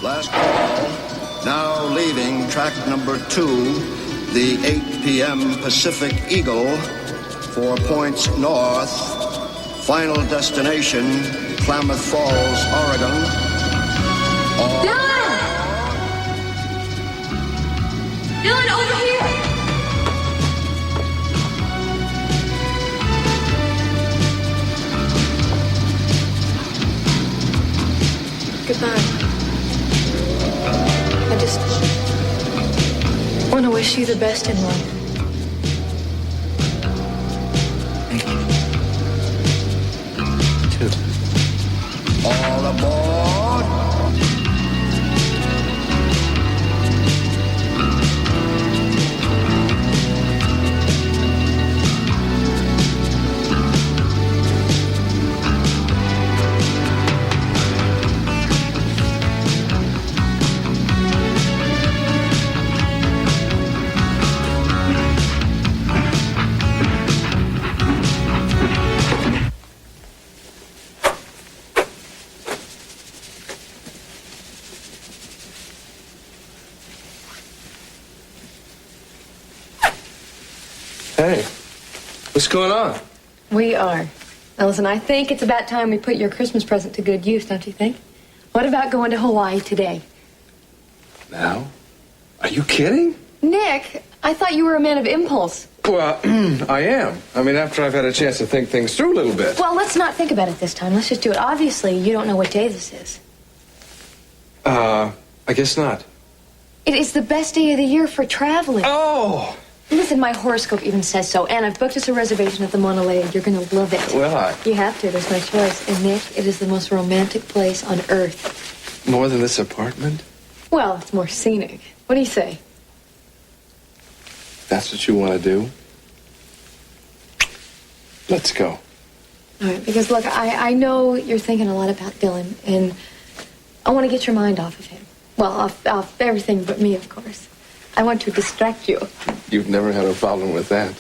Last call. Now leaving track number 2, the 8 p.m. Pacific Eagle, 4 points north. Final destination, Klamath Falls, Oregon. Dylan! Dylan, over here! Goodbye. I just want to wish you the best in life. Thank you. Too. All aboard. Hey, what's going on? We are. Now listen, I think it's about time we put your Christmas present to good use, don't you think? What about going to Hawaii today? Now? Are you kidding? Nick, I thought you were a man of impulse. Well, I am. I mean, after I've had a chance to think things through a little bit. Well, let's not think about it this time. Let's just do it. Obviously, you don't know what day this is. I guess not. It is the best day of the year for traveling. Oh! Listen, my horoscope even says so, and I've booked us a reservation at the Mauna Lea. You're going to love it. Well, You have to. There's no choice. And, Nick, it is the most romantic place on Earth. More than this apartment? Well, it's more scenic. What do you say? That's what you want to do? Let's go. All right, because, look, I know you're thinking a lot about Dylan, and I want to get your mind off of him. Well, off everything but me, of course. I want to distract you. You've never had a problem with that.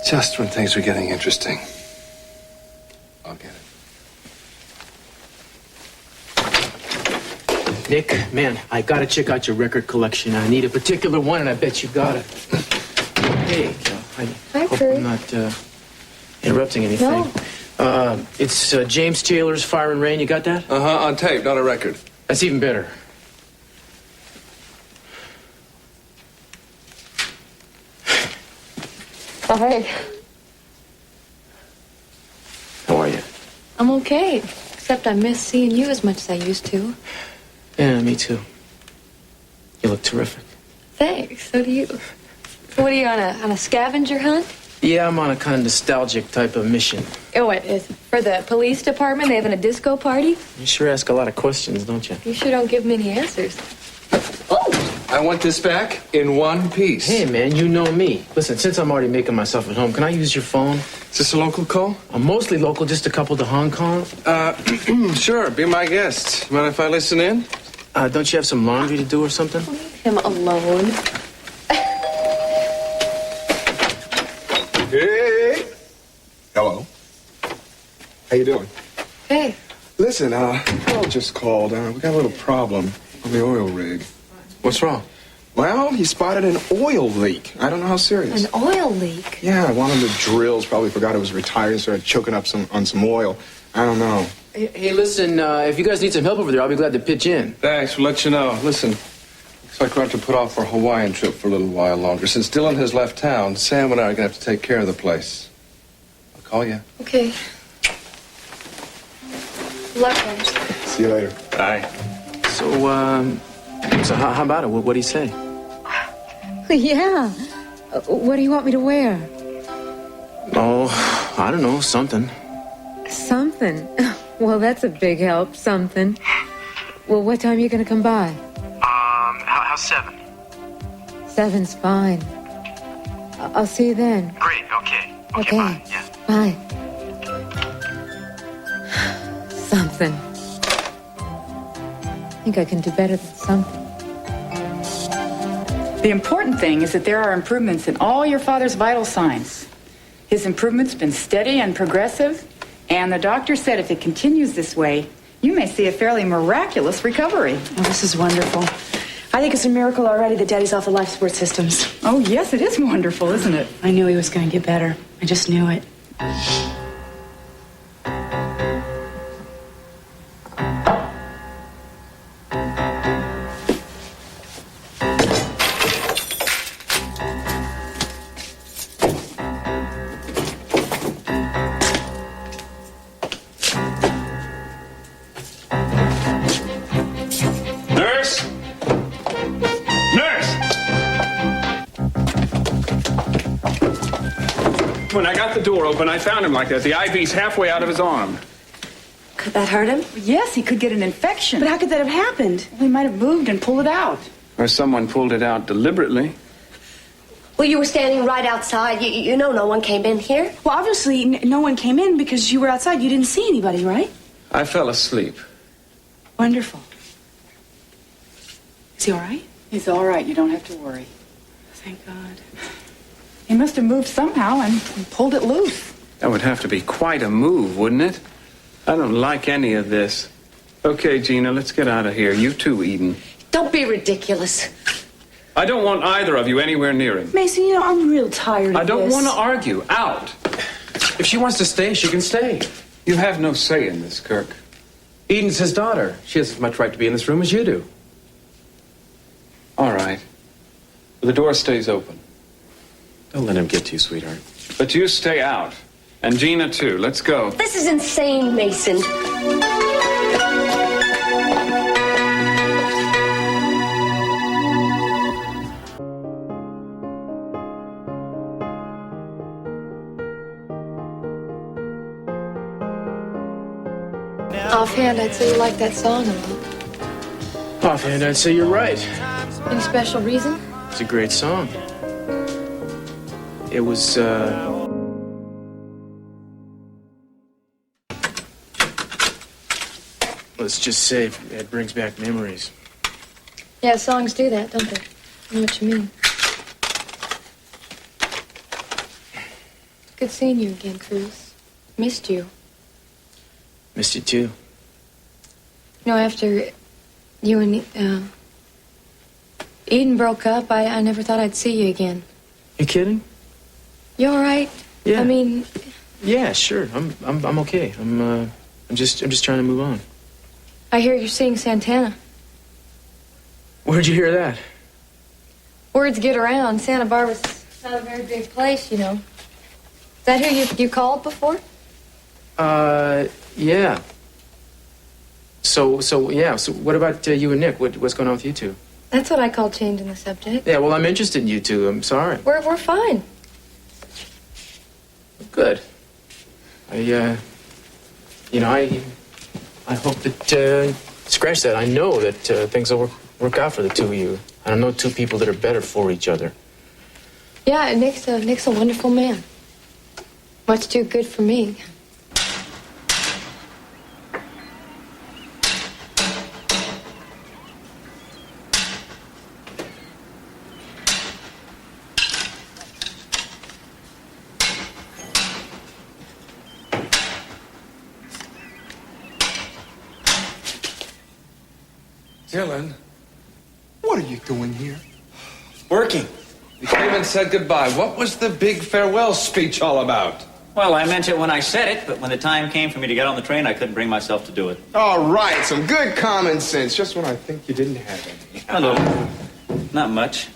Just when things were getting interesting. I'll get it. Nick, man, I gotta check out your record collection. I need a particular one, and I bet you got it. Hey, I hope Kurt. I'm not interrupting anything. No. It's James Taylor's Fire and Rain. You got that? Uh-huh, on tape, not a record. That's even better. All right. How are you? I'm okay, except I miss seeing you as much as I used to. Yeah, me too. You look terrific. Thanks, so do you. What are you, on a scavenger hunt? Yeah, I'm on a kind of nostalgic type of mission. Oh, what, is for the police department? They having a disco party? You sure ask a lot of questions, don't you? You sure don't give many answers. Oh! I want this back in one piece. Hey, man, you know me. Listen, since I'm already making myself at home, can I use your phone? Is this a local call? I'm mostly local, just a couple to Hong Kong. Sure, be my guest. Mind if I listen in? Don't you have some laundry to do or something? Leave him alone. Hey! Hello. How you doing? Hey. Listen, Carl just called. We got a little problem on the oil rig. What's wrong? Well, he spotted an oil leak. I don't know how serious. An oil leak? Yeah, one of the drills probably forgot it was retired and started choking up on some oil. I don't know. Hey, listen, if you guys need some help over there, I'll be glad to pitch in. Thanks, we'll let you know. Listen, looks like we're going to have to put off our Hawaiian trip for a little while longer. Since Dylan has left town, Sam and I are going to have to take care of the place. I'll call you. Okay. Luck, guys. See you later. Bye. So how about it? What do you say? Yeah. What do you want me to wear? Oh, I don't know, something. Something. Well, that's a big help, something. Well, what time are you going to come by? How's 7? 7's fine. I'll see you then. Great, okay. Okay. Bye. Yeah. Bye. Something. I think I can do better than something. The important thing is that there are improvements in all your father's vital signs. His improvement's been steady and progressive, and the doctor said if it continues this way, You may see a fairly miraculous recovery. Oh, this is wonderful. I think it's a miracle already that Daddy's off the life support systems. Oh, yes, it is wonderful, isn't it? I knew he was going to get better. I just knew it. When I got the door open, I found him like that. The IV's halfway out of his arm. Could that hurt him? Yes, he could get an infection. But how could that have happened? Well, he might have moved and pulled it out. Or someone pulled it out deliberately. Well, you were standing right outside. You know no one came in here. Well, obviously, no one came in because you were outside. You didn't see anybody, right? I fell asleep. Wonderful. Is he all right? He's all right. You don't have to worry. Thank God. He must have moved somehow and pulled it loose. That would have to be quite a move, wouldn't it? I don't like any of this. Okay, Gina, let's get out of here. You too, Eden. Don't be ridiculous. I don't want either of you anywhere near him. Mason, you know, I'm real tired of I don't this. want to argue. Out. If she wants to stay, she can stay. You have no say in this, Kirk. Eden's his daughter. She has as much right to be in this room as you do. All right. The door stays open. Don't let him get to you, sweetheart. But you stay out. And Gina, too. Let's go. This is insane, Mason. Offhand, I'd say you like that song a lot. Offhand, I'd say you're right. Any special reason? It's a great song. It was, let's just say it brings back memories. Yeah, songs do that, don't they? I know what you mean. Good seeing you again, Cruz. Missed you. Missed you too. You know, after you and Eden broke up, I never thought I'd see you again. You kidding? You all right? Yeah. I mean, Yeah, sure. I'm okay. I'm just trying to move on. I hear you're seeing Santana. Where'd you hear that? Words get around. Santa Barbara's not a very big place, you know. Is that who you called before? Yeah. So what about you and Nick? What's going on with you two? That's what I call changing the subject. Yeah, well, I'm interested in you two. I'm sorry. We're fine. Good. I hope that, scratch that, I know that things will work out for the two of you. I don't know two people that are better for each other. Yeah, Nick's a wonderful man. Much too good for me. Dylan, What are you doing here? working. You came and said goodbye. What was the big farewell speech all about? Well, I meant it when I said it, but when the time came for me to get on the train, I couldn't bring myself to do it. All right, some good common sense, just when I think you didn't have any. A little. Not much.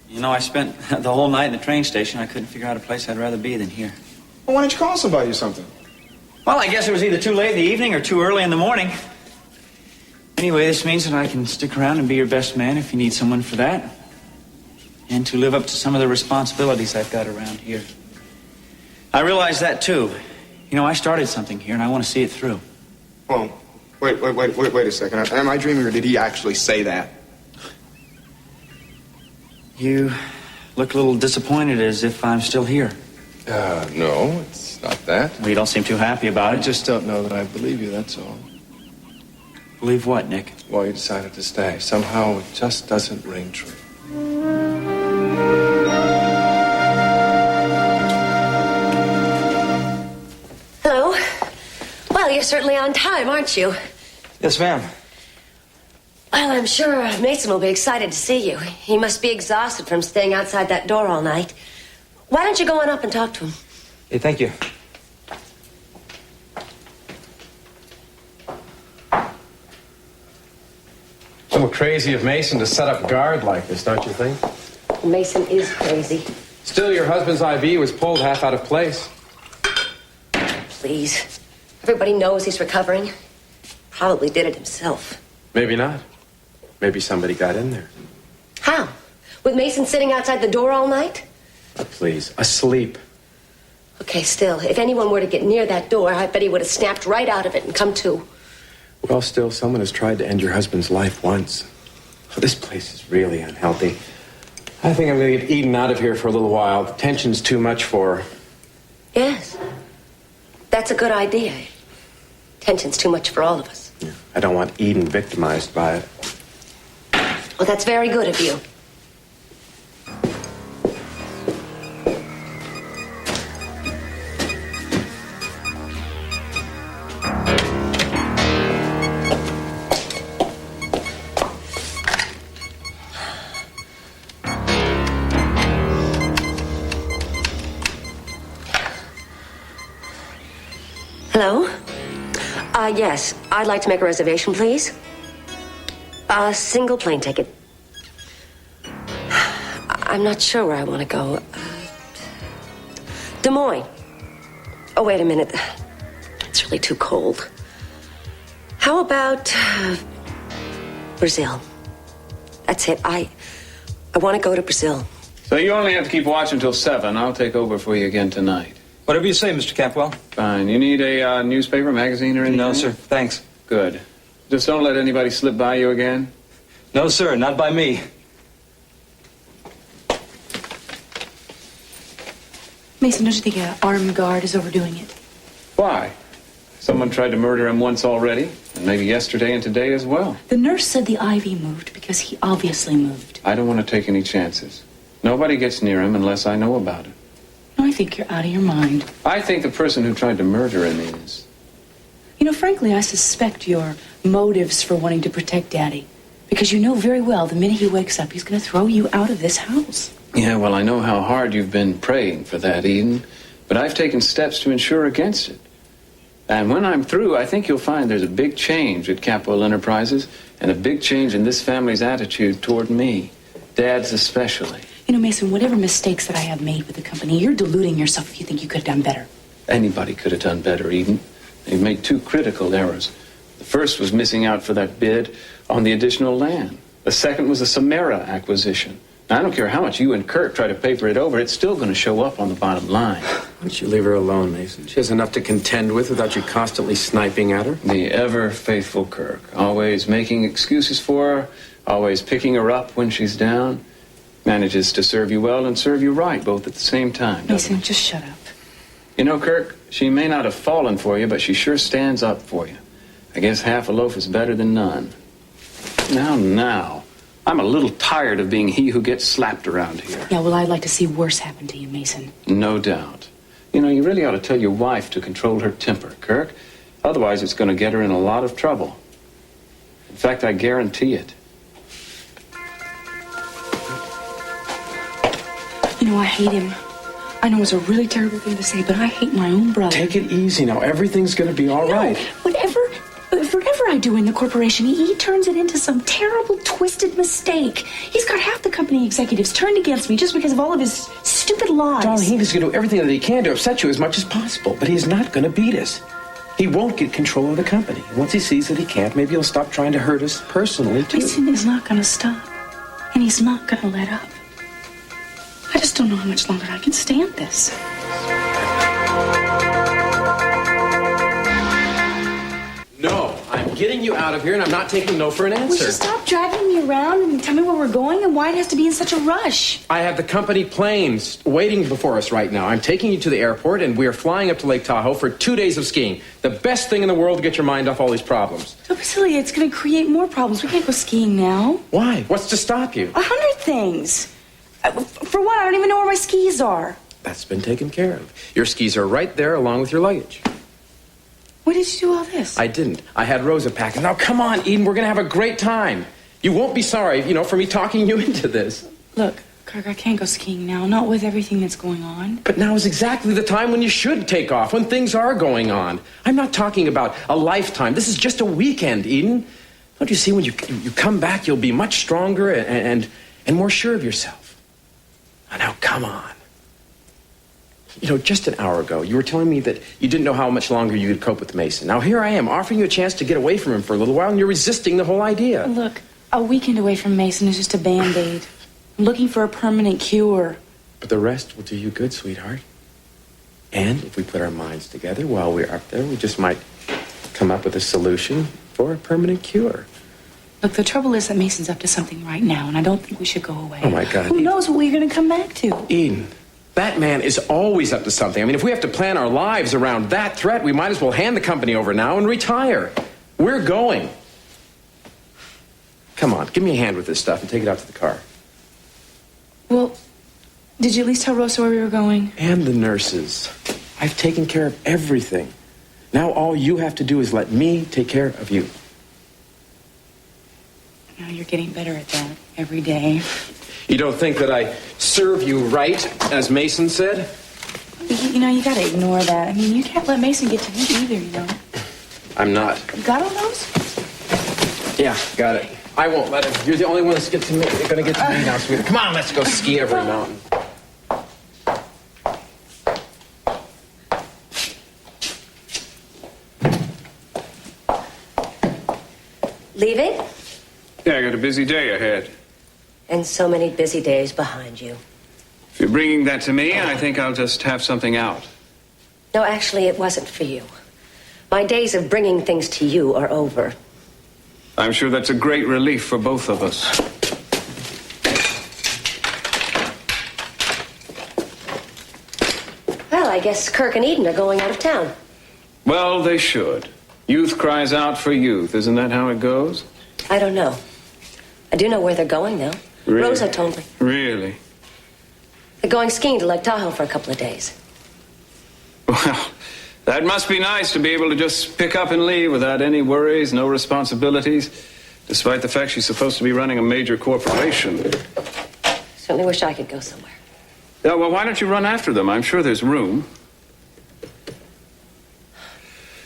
You know, I spent the whole night in the train station. I couldn't figure out a place I'd rather be than here. Well, why don't you call somebody or something? Well, I guess it was either too late in the evening or too early in the morning. Anyway, this means that I can stick around and be your best man if you need someone for that. And to live up to some of the responsibilities I've got around here. I realize that, too. You know, I started something here, and I want to see it through. Well, wait a second. Am I dreaming, or did he actually say that? You look a little disappointed, as if I'm still here. No, it's not that. Well, you don't seem too happy about I it. just don't know that I believe you, that's all. Believe what, Nick? Well, you decided to stay. Somehow it just doesn't ring true. Hello. Well, you're certainly on time, aren't you? Yes, ma'am. Well, I'm sure Mason will be excited to see you. He must be exhausted from staying outside that door all night. Why don't you go on up and talk to him? Hey, thank you. A little crazy of Mason to set up guard like this, don't you think? Mason is crazy. Still, your husband's IV was pulled half out of place. Please. Everybody knows he's recovering. Probably did it himself. Maybe not. Maybe somebody got in there. How? With Mason sitting outside the door all night? Oh, please, asleep. Okay, still, if anyone were to get near that door, I bet he would have snapped right out of it and come to. Well, still, someone has tried to end your husband's life once. Oh, this place is really unhealthy. I think I'm going to get Eden out of here for a little while. The tension's too much for her. Yes. That's a good idea. Tension's too much for all of us. Yeah, I don't want Eden victimized by it. Well, that's very good of you. Hello? Yes. I'd like to make a reservation, please. A single plane ticket. I'm not sure where I want to go. Des Moines. Oh, wait a minute. It's really too cold. How about Brazil? That's it. I want to go to Brazil. So you only have to keep watch until 7. I'll take over for you again tonight. Whatever you say, Mr. Capwell. Fine. You need a newspaper, magazine, or anything? No, sir. Thanks. Good. Just don't let anybody slip by you again. No, sir. Not by me. Mason, don't you think an armed guard is overdoing it? Why? Someone tried to murder him once already, and maybe yesterday and today as well. The nurse said the IV moved because he obviously moved. I don't want to take any chances. Nobody gets near him unless I know about it. No, I think you're out of your mind. I think the person who tried to murder him is. You know, frankly, I suspect your motives for wanting to protect Daddy. Because you know very well the minute he wakes up, he's going to throw you out of this house. Yeah, well, I know how hard you've been praying for that, Eden. But I've taken steps to ensure against it. And when I'm through, I think you'll find there's a big change at Capwell Enterprises and a big change in this family's attitude toward me. Dad's especially. You know, Mason, whatever mistakes that I have made with the company, you're deluding yourself if you think you could have done better. Anybody could have done better, Eden. They've made 2 critical errors. The first was missing out for that bid on the additional land. The second was the Samara acquisition. Now, I don't care how much you and Kirk try to paper it over, it's still going to show up on the bottom line. Why don't you leave her alone, Mason? She has enough to contend with without you constantly sniping at her. The ever-faithful Kirk, always making excuses for her, always picking her up when she's down. Manages to serve you well and serve you right, both at the same time. Mason, just shut up. You know, Kirk, she may not have fallen for you, but she sure stands up for you. I guess half a loaf is better than none. Now. I'm a little tired of being he who gets slapped around here. Yeah, well, I'd like to see worse happen to you, Mason. No doubt. You know, you really ought to tell your wife to control her temper, Kirk. Otherwise, it's going to get her in a lot of trouble. In fact, I guarantee it. You know, I hate him. I know it's a really terrible thing to say, but I hate my own brother. Take it easy now. Everything's going to be all right. Whatever I do in the corporation, he turns it into some terrible, twisted mistake. He's got half the company executives turned against me just because of all of his stupid lies. Darling, he's going to do everything that he can to upset you as much as possible, but he's not going to beat us. He won't get control of the company. Once he sees that he can't, maybe he'll stop trying to hurt us personally, too. Mason is not going to stop, and he's not going to let up. I just don't know how much longer I can stand this. No, I'm getting you out of here, and I'm not taking no for an answer. Will you stop dragging me around and tell me where we're going and why it has to be in such a rush? I have the company planes waiting before us right now. I'm taking you to the airport, and we are flying up to Lake Tahoe for 2 days of skiing. The best thing in the world to get your mind off all these problems. Oh, Vasily, it's going to create more problems. We can't go skiing now. Why? What's to stop you? 100 things. For one, I don't even know where my skis are. That's been taken care of. Your skis are right there along with your luggage. Where did you do all this? I didn't. I had Rosa pack. Now, come on, Eden. We're going to have a great time. You won't be sorry, for me talking you into this. Look, Kirk, I can't go skiing now, not with everything that's going on. But now is exactly the time when you should take off, when things are going on. I'm not talking about a lifetime. This is just a weekend, Eden. Don't you see, when you come back, you'll be much stronger and more sure of yourself. Now, come on. Just an hour ago, you were telling me that you didn't know how much longer you could cope with Mason. Now, here I am, offering you a chance to get away from him for a little while, and you're resisting the whole idea. Look, a weekend away from Mason is just a Band-Aid. I'm looking for a permanent cure. But the rest will do you good, sweetheart. And if we put our minds together while we're up there, we just might come up with a solution for a permanent cure. Look, the trouble is that Mason's up to something right now, and I don't think we should go away. Oh, my God. Who knows what we're going to come back to? Eden, that man is always up to something. I mean, if we have to plan our lives around that threat, we might as well hand the company over now and retire. We're going. Come on, give me a hand with this stuff and take it out to the car. Well, did you at least tell Rosa where we were going? And the nurses. I've taken care of everything. Now all you have to do is let me take care of you. Now you're getting better at that every day. You don't think that I serve you right, as Mason said? You gotta ignore that. I mean, you can't let Mason get to you either, I'm not. You got all those? Yeah, got it. I won't let him. You're the only one that's gonna get to me now, sweetie. Come on, let's go ski every mountain. Leaving? Yeah, I got a busy day ahead. And so many busy days behind you. If you're bringing that to me, I think I'll just have something out. No, actually, it wasn't for you. My days of bringing things to you are over. I'm sure that's a great relief for both of us. Well, I guess Kirk and Eden are going out of town. Well, they should. Youth cries out for youth. Isn't that how it goes? I don't know. I do know where they're going, though. Really? Rosa told me. Really? They're going skiing to Lake Tahoe for a couple of days. Well, that must be nice to be able to just pick up and leave without any worries, no responsibilities, despite the fact she's supposed to be running a major corporation. Certainly wish I could go somewhere. Yeah, well, why don't you run after them? I'm sure there's room.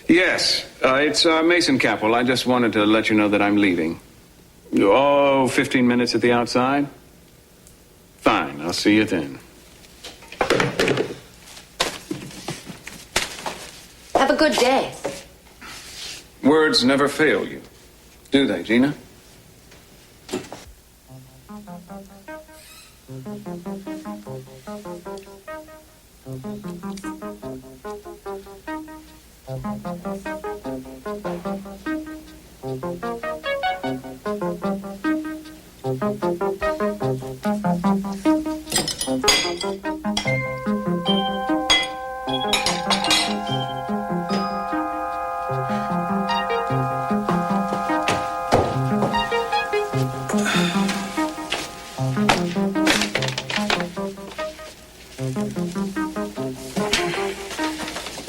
Yes, it's Mason Capwell. I just wanted to let you know that I'm leaving. Oh, 15 minutes at the outside? Fine, I'll see you then. Have a good day. Words never fail you, do they, Gina?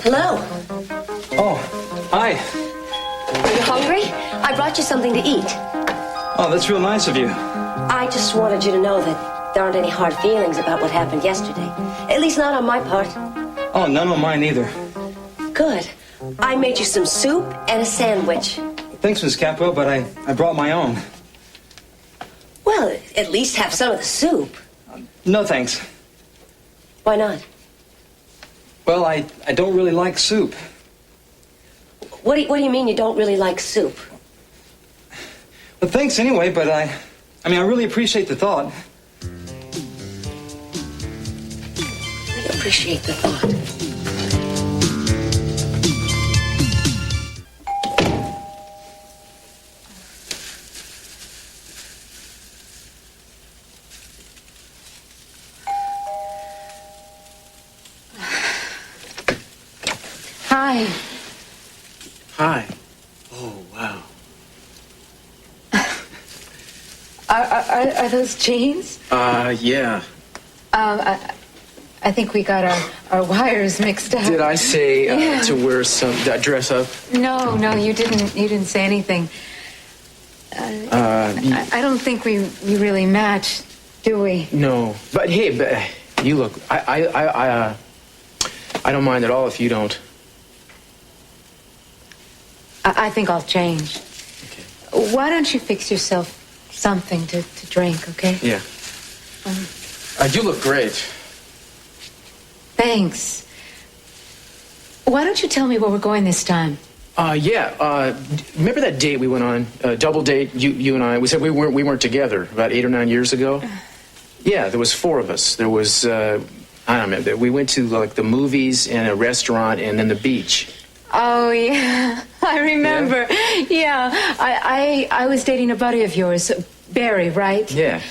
Hello. Oh, hi. Are you hungry? I brought you something to eat. Oh, that's real nice of you. I just wanted you to know that there aren't any hard feelings about what happened yesterday. At least not on my part. Oh, none on mine either. Good. I made you some soup and a sandwich. Thanks, Miss Capwell, but I brought my own. Well, at least have some of the soup. No, thanks. Why not? Well, I don't really like soup. What do you mean you don't really like soup? Well, thanks anyway, but I really appreciate the thought. I appreciate the thought. Hi. Hi. Oh, wow. Are those jeans? Yeah. I I think we got our wires mixed up. Did I say Yeah. to wear some dress up? No, you didn't. You didn't say anything. I don't think we really match, do we? No, but hey, you look. I don't mind at all if you don't. I think I'll change. Okay. Why don't you fix yourself something to drink, okay? Yeah. You look great. Thanks. Why don't you tell me where we're going this time? Yeah. Remember that date we went on? Double date, you and I. We said we weren't together about 8 or 9 years ago. Yeah, there was 4 of us. There was I don't know. We went to like the movies and a restaurant and then the beach. Oh yeah, I remember. Yeah, I was dating a buddy of yours, Barry, right? Yeah.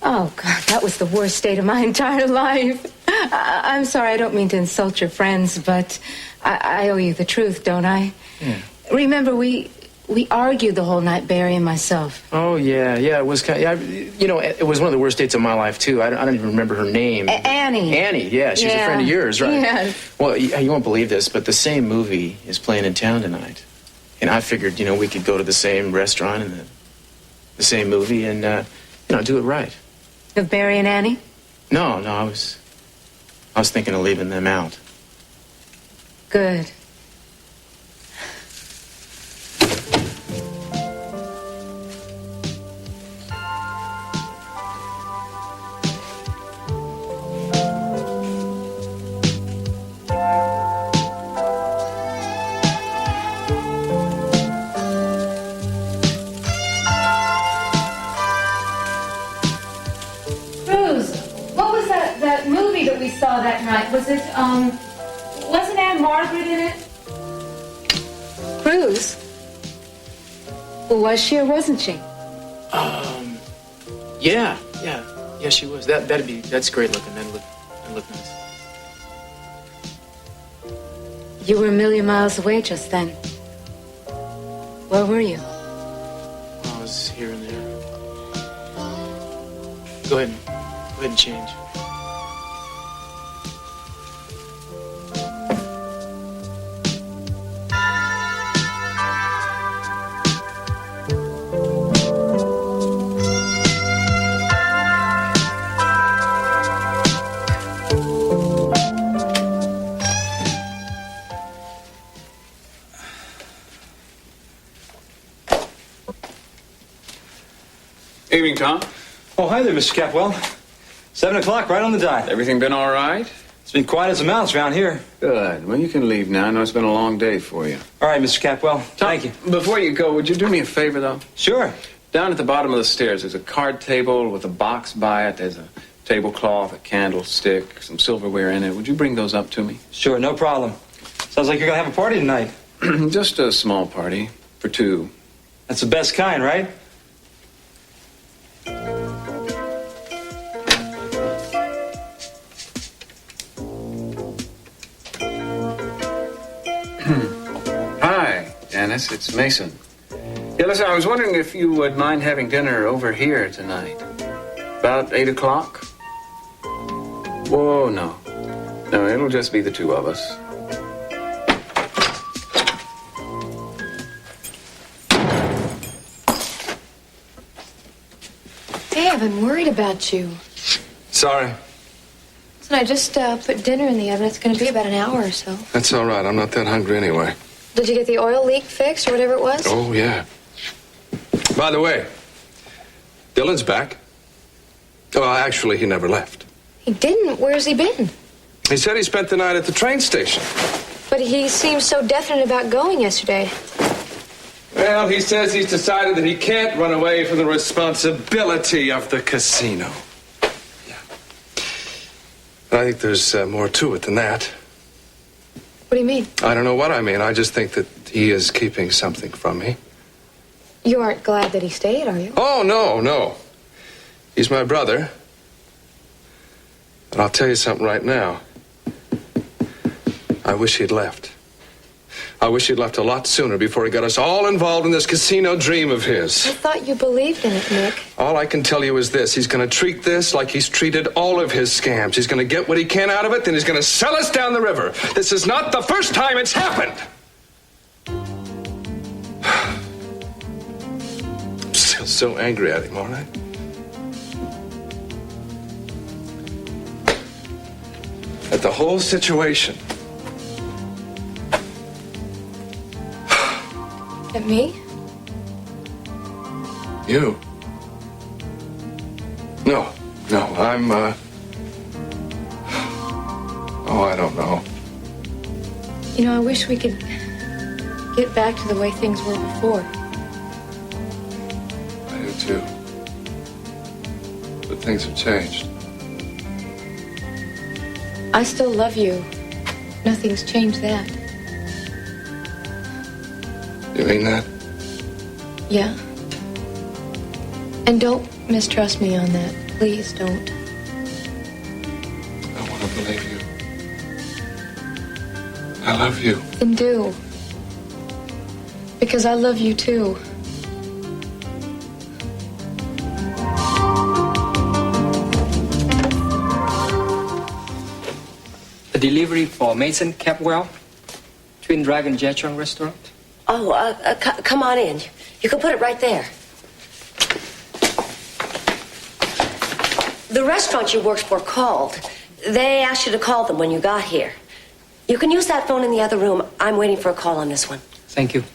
Oh God, that was the worst date of my entire life. I'm sorry, I don't mean to insult your friends, but I owe you the truth, don't I? Yeah. Remember, we argued the whole night, Barry and myself. Oh yeah, it was kind of, it was one of the worst dates of my life too. I don't even remember her name. Annie. Annie, yeah, she's a friend of yours, right? Yeah. Well, you won't believe this, but the same movie is playing in town tonight, and I figured we could go to the same restaurant and the same movie and do it right. With Barry and Annie? No, I was thinking of leaving them out. Good. We saw that night. Wasn't Aunt Margaret in it? Cruz? Was she or wasn't she? Yeah, she was. That's great looking. That looked nice. You were a million miles away just then. Where were you? I was here and there. Go ahead and change. Evening, Tom. Oh, hi there, Mr. Capwell. 7 o'clock, right on the dot. Everything been all right? It's been quiet as a mouse around here. Good. Well, you can leave now. I know it's been a long day for you. All right, Mr. Capwell. Tom, thank you. Before you go, would you do me a favor, though? Sure. Down at the bottom of the stairs, there's a card table with a box by it. There's a tablecloth, a candlestick, some silverware in it. Would you bring those up to me? Sure, no problem. Sounds like you're going to have a party tonight. Just a small party for 2. That's the best kind, right? Hi, Dennis. It's Mason. Yeah, listen, I was wondering if you would mind having dinner over here tonight. About 8 o'clock? Whoa, no. No, it'll just be the 2 of us. Hey, I've been worried about you. Sorry. Listen, I just put dinner in the oven. It's going to be about an hour or so. That's all right. I'm not that hungry anyway. Did you get the oil leak fixed or whatever it was? Oh, yeah. By the way, Dylan's back. Oh, actually, he never left. He didn't. Where's he been? He said he spent the night at the train station. But he seemed so definite about going yesterday. Well, he says he's decided that he can't run away from the responsibility of the casino. Yeah. But I think there's more to it than that. What do you mean? I don't know what I mean. I just think that he is keeping something from me. You aren't glad that he stayed, are you? Oh, no. He's my brother. And I'll tell you something right now. I wish he'd left. I wish he'd left a lot sooner before he got us all involved in this casino dream of his. I thought you believed in it, Nick. All I can tell you is this. He's going to treat this like he's treated all of his scams. He's going to get what he can out of it, then he's going to sell us down the river. This is not the first time it's happened. I'm still so angry at him, all right? At the whole situation. At me? You? No, I'm, oh, I don't know. You know, I wish we could get back to the way things were before. I do too. But things have changed. I still love you. Nothing's changed that. You mean that? Yeah. And don't mistrust me on that. Please don't. I want to believe you. I love you. Then do. Because I love you too. The delivery for Mason Capwell, Twin Dragon Jetron Restaurant. Oh, come on in. You can put it right there. The restaurant you worked for called. They asked you to call them when you got here. You can use that phone in the other room. I'm waiting for a call on this one. Thank you.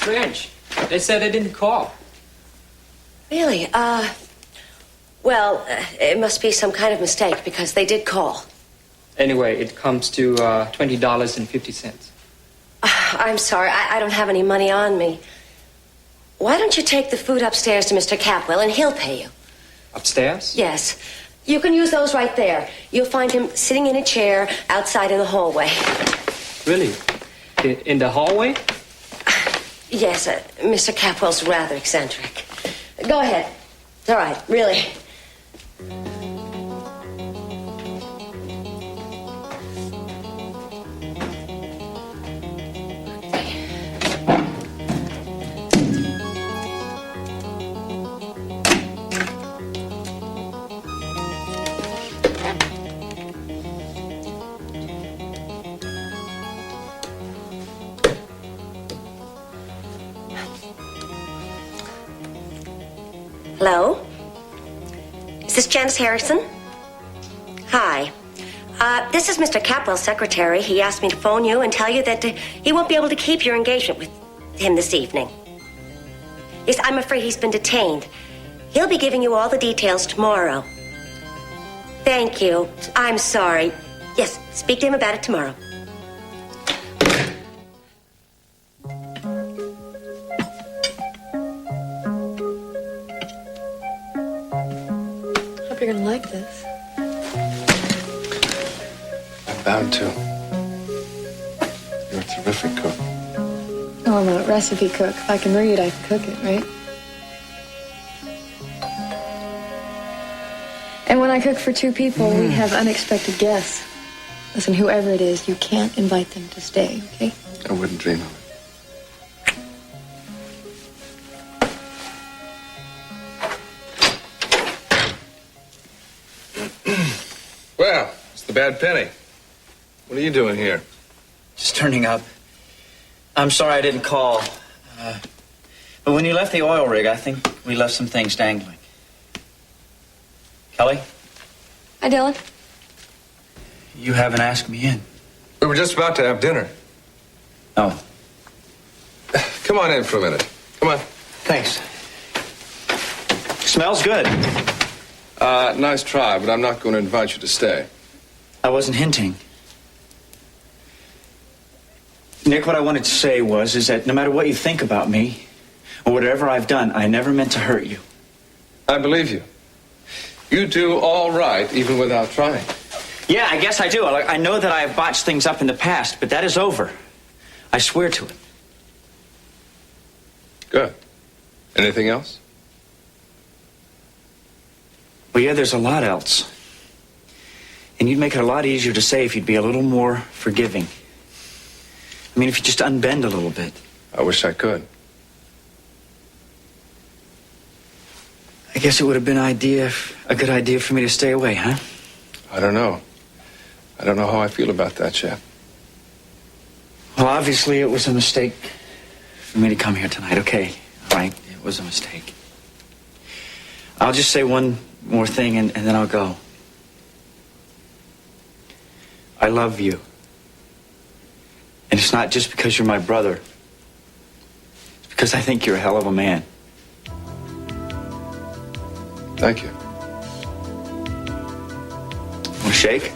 Strange. They said they didn't call. Really? Well, it must be some kind of mistake because they did call. Anyway, it comes to $20.50. I'm sorry, I don't have any money on me. Why don't you take the food upstairs to Mr. Capwell and he'll pay you? Upstairs? Yes. You can use those right there. You'll find him sitting in a chair outside in the hallway. Really? In the hallway? Yes, Mr. Capwell's rather eccentric. Go ahead. All right, really. Hello? Is this Janice Harrison? Hi. This is Mr. Capwell's secretary. He asked me to phone you and tell you that he won't be able to keep your engagement with him this evening. Yes, I'm afraid he's been detained. He'll be giving you all the details tomorrow. Thank you. I'm sorry. Yes, speak to him about it tomorrow. You're gonna like this. I'm bound to. You're a terrific cook. Oh, I'm a recipe cook. If I can read, I can cook it, right? And when I cook for two people, we have unexpected guests. Listen, whoever it is, you can't invite them to stay, okay? I wouldn't dream of it. Well, it's the bad penny. What are you doing here? Just turning up. I'm sorry I didn't call. But when you left the oil rig, I think we left some things dangling. Ellie, Hi, Dylan. you haven't asked me in. We were just about to have dinner. Oh. Come on in for a minute. Come on. Thanks. Smells good. Nice try, but I'm not going to invite you to stay. I wasn't hinting. Nick, what I wanted to say is that no matter what you think about me, or whatever I've done, I never meant to hurt you. I believe you. You do all right, even without trying. Yeah, I guess I do. I know that I have botched things up in the past, but that is over. I swear to it. Good. Anything else? Well, yeah, there's a lot else. And you'd make it a lot easier to say if you'd be a little more forgiving. I mean, if you just unbend a little bit. I wish I could. I guess it would have been a good idea for me to stay away, huh? I don't know. I don't know how I feel about that yet. Well, obviously it was a mistake for me to come here tonight. Okay, all right, it was a mistake. I'll just say one more thing and then I'll go. I love you. And it's not just because you're my brother. It's because I think you're a hell of a man. Thank you. Want to shake?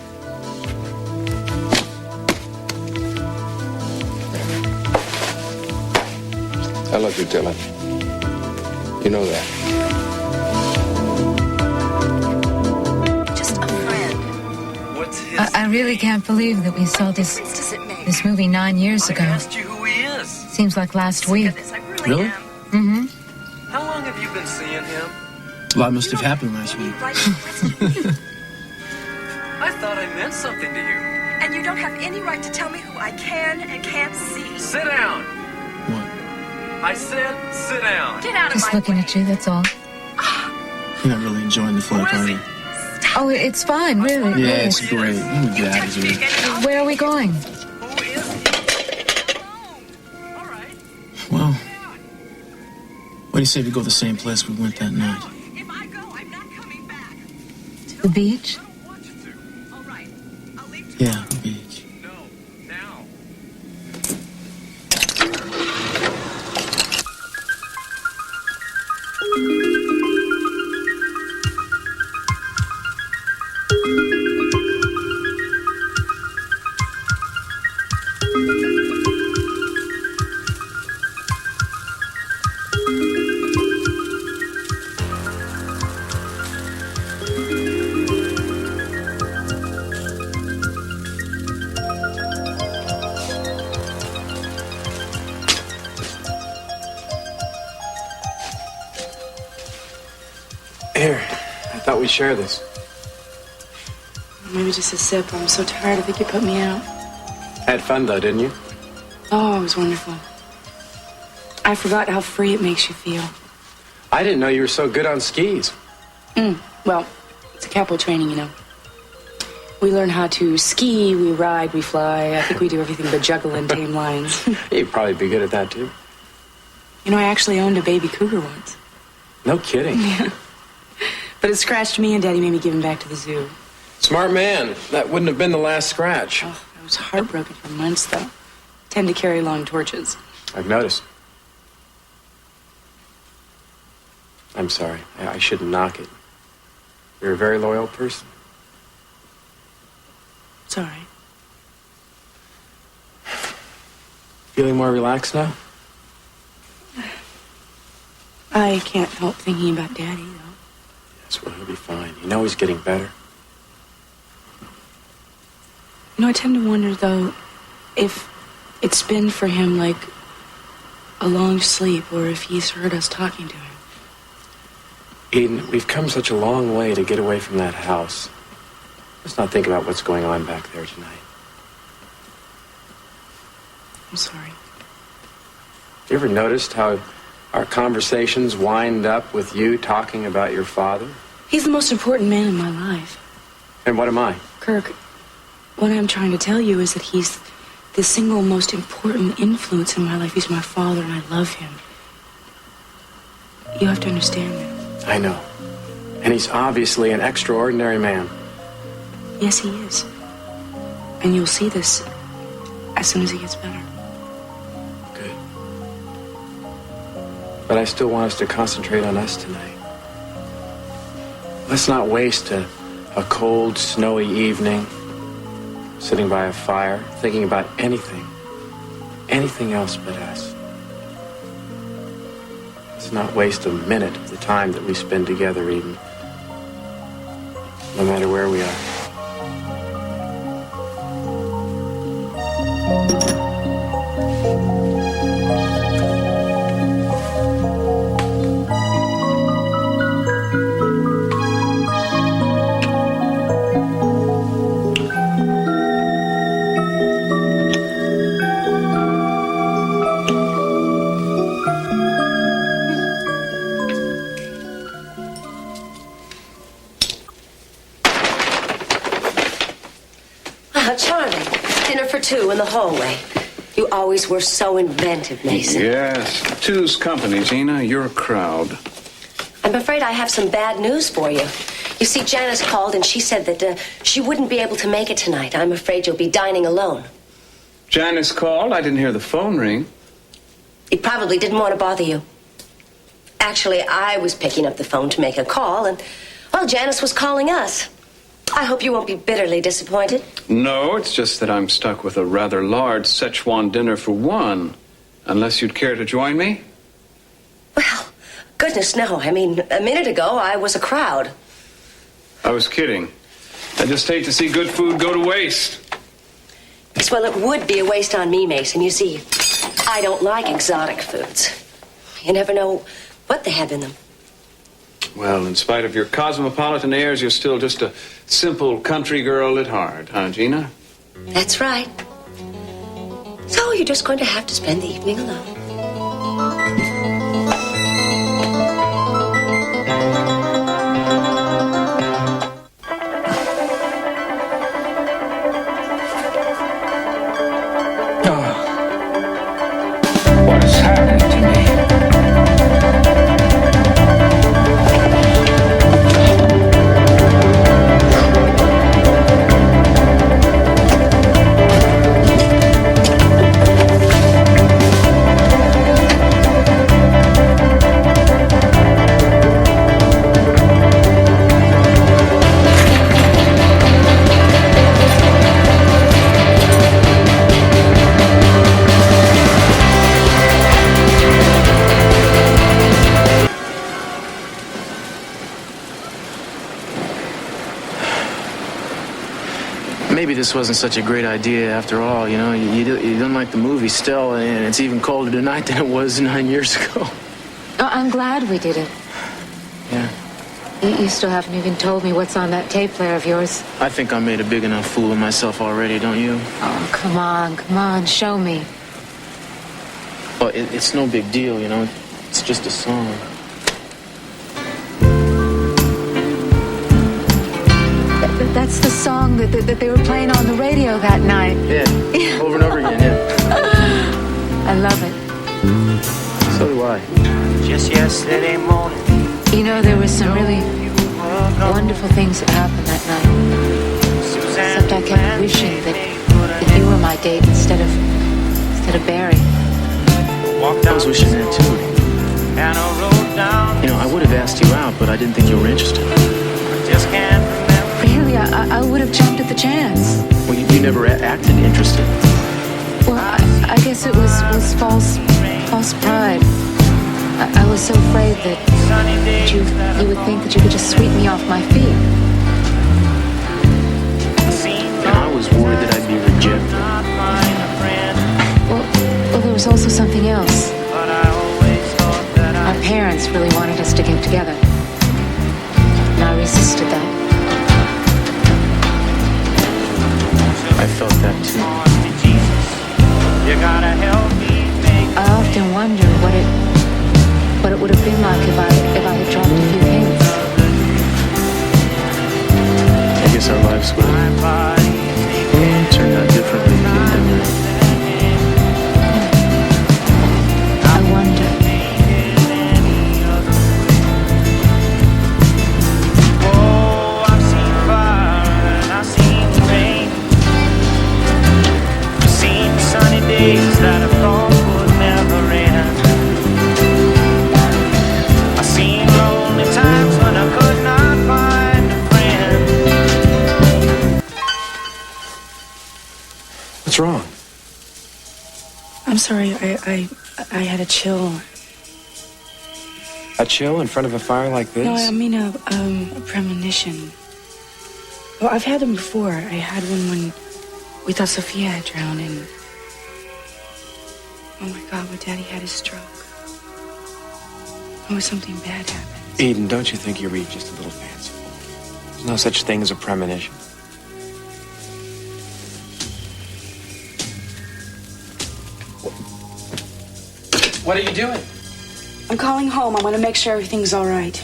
I love you, Dylan. You know that. Just a friend. What's his I really can't believe that we saw this movie 9 years ago. I asked you who he is. Seems like last week. Really? Mm-hmm. How long have you been seeing him? A lot must have happened last week. Right. I thought I meant something to you. And you don't have any right to tell me who I can and can't see. Sit down. What? I said sit down. Get out of Just my looking way. at you, that's all. You're not really enjoying the float, Who is are he? you? Oh, it's fine, really. Yeah, it's great. I'm gonna get out of here. Where are we going? Who is he? All right. Well, what do you say we go to the same place we went that night? If I go, I'm not coming back. The beach? I don't want you to. All right. I'll leave Yeah, the beach. No, now. Here, I thought we'd share this. Maybe just a sip. I'm so tired. I think you put me out. Had fun, though, didn't you? Oh, it was wonderful. I forgot how free it makes you feel. I didn't know you were so good on skis. Well, it's a capo training, you know. We learn how to ski, we ride, we fly. I think we do everything but juggle and tame lions. You'd probably be good at that, too. You know, I actually owned a baby cougar once. No kidding. Yeah. But it scratched me and Daddy made me give him back to the zoo. Smart man. That wouldn't have been the last scratch. Oh, I was heartbroken for months, though. Tend to carry long torches. I've noticed. I'm sorry. I shouldn't knock it. You're a very loyal person. It's all right. Feeling more relaxed now? I can't help thinking about Daddy, though. Yes, well, he'll be fine. You know he's getting better. You know, I tend to wonder, though, if it's been for him like a long sleep or if he's heard us talking to him. Eden, we've come such a long way to get away from that house. Let's not think about what's going on back there tonight. I'm sorry. You ever noticed how our conversations wind up with you talking about your father? He's the most important man in my life. And what am I? Kirk, what I'm trying to tell you is that he's the single most important influence in my life. He's my father, and I love him. You have to understand that. I know. And he's obviously an extraordinary man. Yes, he is. And you'll see this as soon as he gets better. Good. But I still want us to concentrate on us tonight. Let's not waste a cold, snowy evening sitting by a fire, thinking about anything else but us. Let's not waste a minute of the time that we spend together, Eden, no matter where we are. Charming. Dinner for two in the hallway. You always were so inventive, Mason. Yes. Two's company, Gina. You're a crowd. I'm afraid I have some bad news for you. You see, Janice called and she said that she wouldn't be able to make it tonight. I'm afraid you'll be dining alone. Janice called. I didn't hear the phone ring. He probably didn't want to bother you. Actually, I was picking up the phone to make a call, and, well, Janice was calling us. I hope you won't be bitterly disappointed. No, it's just that I'm stuck with a rather large Szechuan dinner for one. Unless you'd care to join me? Well, goodness, no. I mean, a minute ago, I was a crowd. I was kidding. I just hate to see good food go to waste. Yes, well, it would be a waste on me, Mason. You see, I don't like exotic foods. You never know what they have in them. Well, in spite of your cosmopolitan airs, you're still just a simple country girl at heart, huh, Gina? That's right. So you're just going to have to spend the evening alone. What is happening to me? Maybe this wasn't such a great idea after all, you know. You didn't like the movie still, and it's even colder tonight than it was 9 years ago. Oh, I'm glad we did it. Yeah. You still haven't even told me what's on that tape player of yours. I think I made a big enough fool of myself already, don't you? Oh, come on, show me. Well, it's no big deal, you know. It's just a song. That's the song that they were playing on the radio that night. Yeah, over and over again, yeah. I love it. So do I. Just yesterday morning. You know, there were some really wonderful things that happened that night. Except I kept wishing that you were my date instead of Barry. I was wishing that too. You know, I would have asked you out, but I didn't think you were interested. Just can't remember. Really, I would have jumped at the chance. Well, you never acted interested. Well, I guess it was false pride. I was so afraid that you would think that you could just sweep me off my feet. And I was worried that I'd be rejected. Well, there was also something else. Our parents really wanted us to get together. And I resisted that. I felt that too. I often wonder what it would have been like if I had dropped a few hints. I guess our lives would have turned out differently if you had done that. I wonder. many times when I could not find a friend. What's wrong? I'm sorry, I had a chill. A chill in front of a fire like this? No, I mean a premonition. Well, I've had them before. I had one when we thought Sophia had drowned, and oh my God, when Daddy had his stroke. Oh, something bad happened. Eden, don't you think you read just a little fanciful? There's no such thing as a premonition. What are you doing? I'm calling home. I want to make sure everything's all right.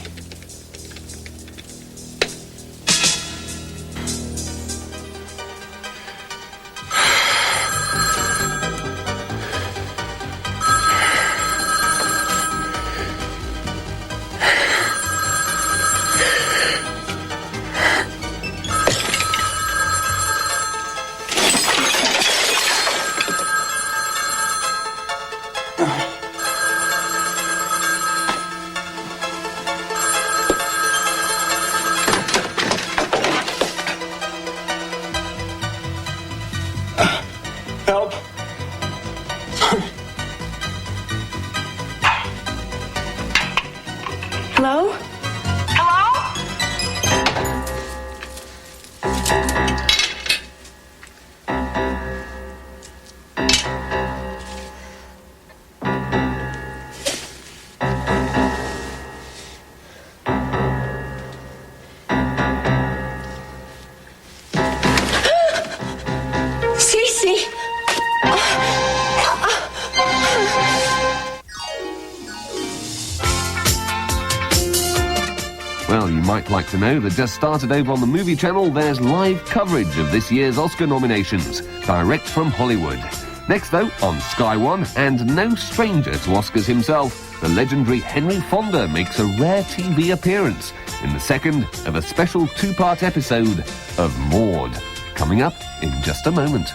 Help. Hello? Well, you might like to know that just started over on the Movie Channel, there's live coverage of this year's Oscar nominations, direct from Hollywood. Next, though, on Sky One, and no stranger to Oscars himself, the legendary Henry Fonda makes a rare TV appearance in the second of a special two-part episode of Maud, coming up in just a moment.